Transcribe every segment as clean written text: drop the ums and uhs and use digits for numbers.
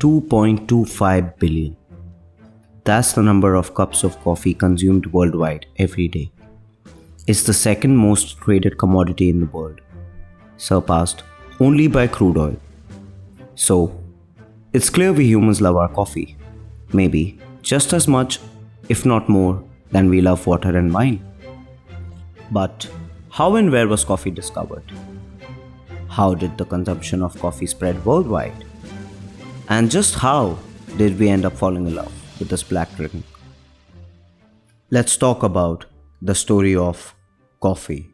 2.25 billion. That's the number of cups of coffee consumed worldwide every day. It's the second most traded commodity in the world, surpassed only by crude oil. So, it's clear we humans love our coffee. Maybe just as much, if not more, than we love water and wine. But how and where was coffee discovered? How did the consumption of coffee spread worldwide? And just how did we end up falling in love with this black drink? Let's talk about the story of coffee.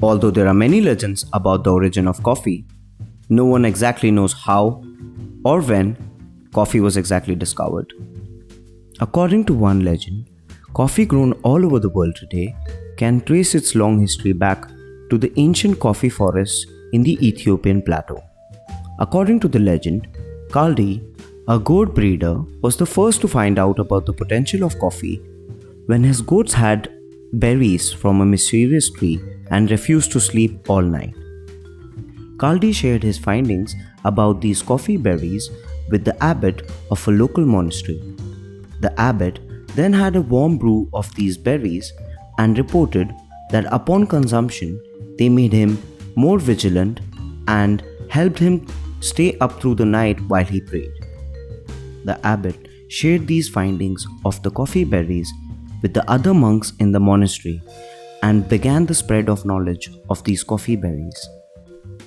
Although there are many legends about the origin of coffee, no one exactly knows how or when coffee was exactly discovered. According to one legend, coffee grown all over the world today can trace its long history back to the ancient coffee forests in the Ethiopian plateau. According to the legend, Kaldi, a goat breeder, was the first to find out about the potential of coffee when his goats had berries from a mysterious tree and refused to sleep all night. Kaldi shared his findings about these coffee berries with the abbot of a local monastery. The abbot then had a warm brew of these berries and reported that upon consumption they made him more vigilant and helped him stay up through the night while he prayed. The abbot shared these findings of the coffee berries with the other monks in the monastery and began the spread of knowledge of these coffee berries.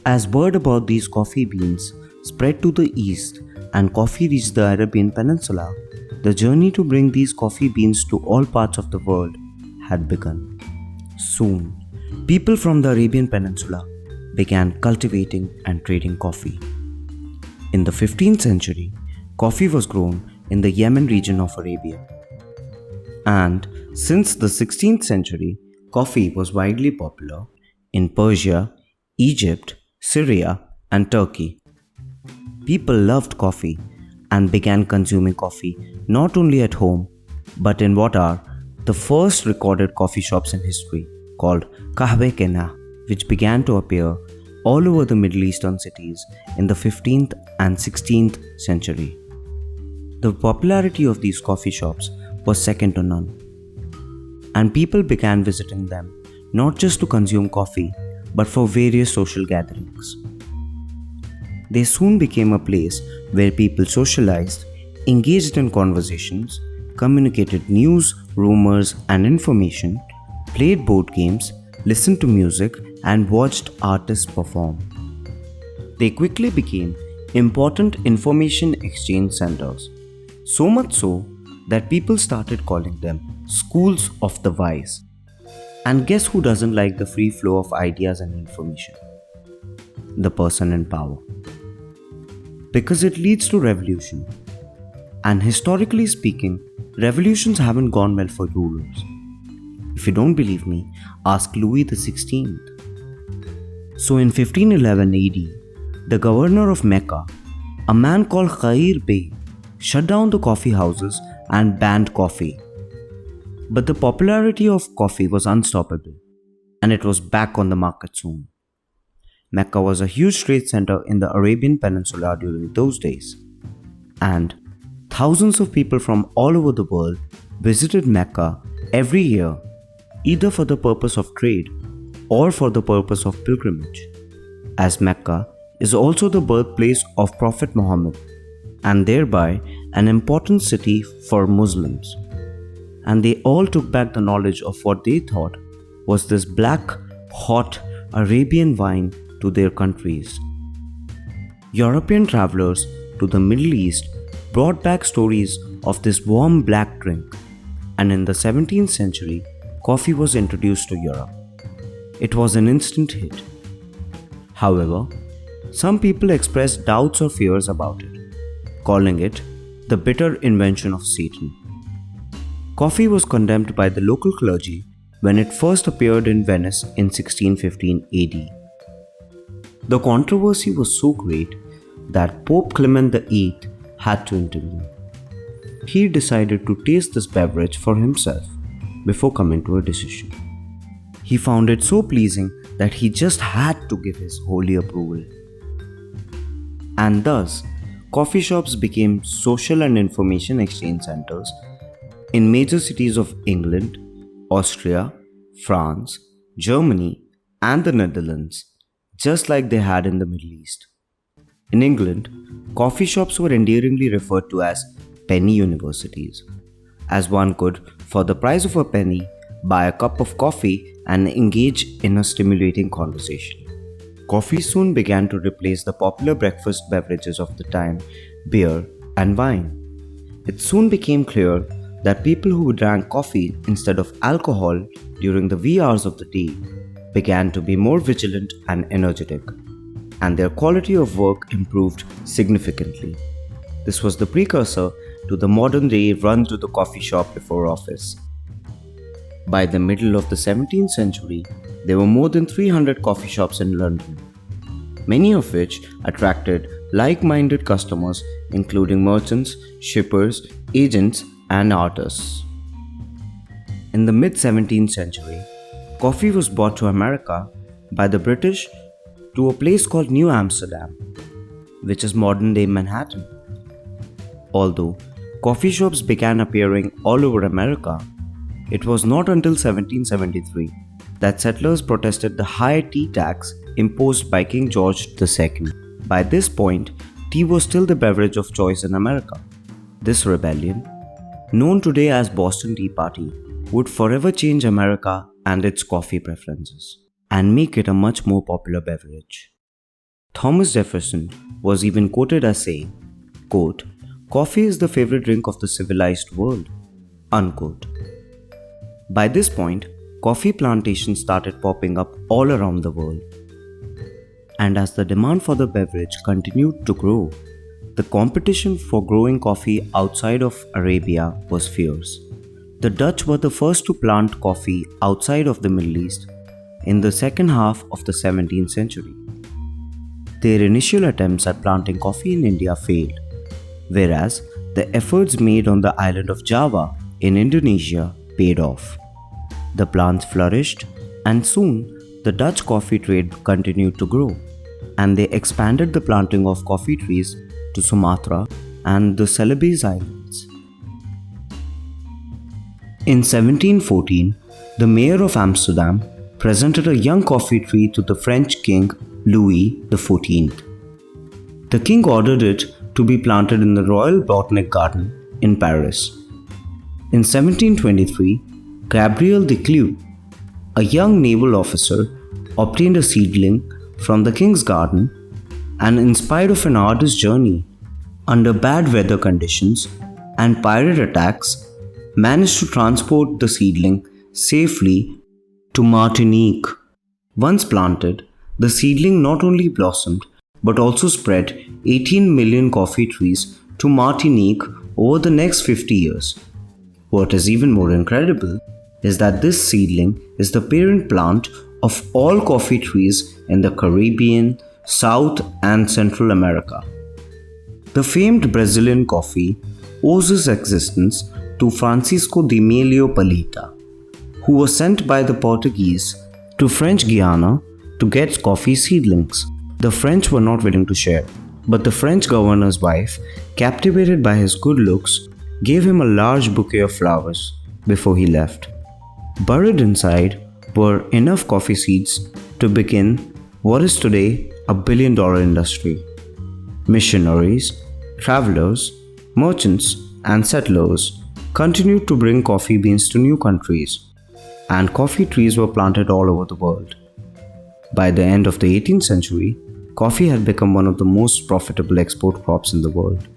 As word about these coffee beans spread to the east and coffee reached the Arabian Peninsula, the journey to bring these coffee beans to all parts of the world had begun. Soon, people from the Arabian Peninsula began cultivating and trading coffee. In the 15th century, coffee was grown in the Yemen region of Arabia. And since the 16th century, coffee was widely popular in Persia, Egypt, Syria, and Turkey. People loved coffee and began consuming coffee not only at home but in what are the first recorded coffee shops in history, called Kahve Kena, which began to appear all over the Middle Eastern cities in the 15th and 16th century. The popularity of these coffee shops was second to none, and people began visiting them not just to consume coffee but for various social gatherings. They soon became a place where people socialized, engaged in conversations, communicated news, rumors, and information, played board games, listened to music, and watched artists perform. They quickly became important information exchange centers, so much so that people started calling them schools of the wise. And guess who doesn't like the free flow of ideas and information? The person in power. Because it leads to revolution. And historically speaking, revolutions haven't gone well for rulers. If you don't believe me, ask Louis XVI. So in 1511 AD, the governor of Mecca, a man called Khair Bey, shut down the coffee houses and banned coffee. But the popularity of coffee was unstoppable, and it was back on the market soon. Mecca was a huge trade center in the Arabian Peninsula during those days, and thousands of people from all over the world visited Mecca every year, either for the purpose of trade or for the purpose of pilgrimage, as Mecca is also the birthplace of Prophet Muhammad and thereby an important city for Muslims. And they all took back the knowledge of what they thought was this black, hot Arabian wine to their countries. European travelers to the Middle East brought back stories of this warm black drink, and in the 17th century, coffee was introduced to Europe. It was an instant hit. However, some people expressed doubts or fears about it, calling it the bitter invention of Satan. Coffee was condemned by the local clergy when it first appeared in Venice in 1615 AD. The controversy was so great that Pope Clement VIII had to intervene. He decided to taste this beverage for himself before coming to a decision. He found it so pleasing that he just had to give his holy approval. And thus, coffee shops became social and information exchange centers in major cities of England, Austria, France, Germany, and the Netherlands, just like they had in the Middle East. In England, coffee shops were endearingly referred to as penny universities, as one could, for the price of a penny, buy a cup of coffee and engage in a stimulating conversation. Coffee soon began to replace the popular breakfast beverages of the time, beer and wine. It soon became clear that people who drank coffee instead of alcohol during the wee hours of the day began to be more vigilant and energetic, and their quality of work improved significantly. This was the precursor to the modern day run to the coffee shop before office. By the middle of the 17th century, there were more than 300 coffee shops in London, many of which attracted like-minded customers including merchants, shippers, agents, and artists. In the mid-17th century, coffee was brought to America by the British to a place called New Amsterdam, which is modern-day Manhattan. Although coffee shops began appearing all over America, it was not until 1773 that settlers protested the high tea tax imposed by King George II. By this point, tea was still the beverage of choice in America. This rebellion, known today as Boston Tea Party, would forever change America and its coffee preferences, and make it a much more popular beverage. Thomas Jefferson was even quoted as saying, quote, "Coffee is the favorite drink of the civilized world," unquote. By this point, coffee plantations started popping up all around the world. And as the demand for the beverage continued to grow, the competition for growing coffee outside of Arabia was fierce. The Dutch were the first to plant coffee outside of the Middle East in the second half of the 17th century. Their initial attempts at planting coffee in India failed, whereas the efforts made on the island of Java in Indonesia paid off. The plants flourished, and soon the Dutch coffee trade continued to grow, and they expanded the planting of coffee trees to Sumatra and the Celebes Islands. In 1714, the mayor of Amsterdam presented a young coffee tree to the French king Louis XIV. The king ordered it to be planted in the Royal Botanic Garden in Paris. In 1723, Gabriel de Clew, a young naval officer, obtained a seedling from the king's garden and, in spite of an arduous journey, under bad weather conditions and pirate attacks, managed to transport the seedling safely to Martinique. Once planted, the seedling not only blossomed but also spread 18 million coffee trees to Martinique over the next 50 years. What is even more incredible is that this seedling is the parent plant of all coffee trees in the Caribbean, South and Central America. The famed Brazilian coffee owes its existence to Francisco de Melio Paleta, who was sent by the Portuguese to French Guiana to get coffee seedlings. The French were not willing to share, but the French governor's wife, captivated by his good looks, gave him a large bouquet of flowers before he left. Buried inside were enough coffee seeds to begin what is today a billion-dollar industry. Missionaries, travelers, merchants, and settlers continued to bring coffee beans to new countries, and coffee trees were planted all over the world. By the end of the 18th century, coffee had become one of the most profitable export crops in the world.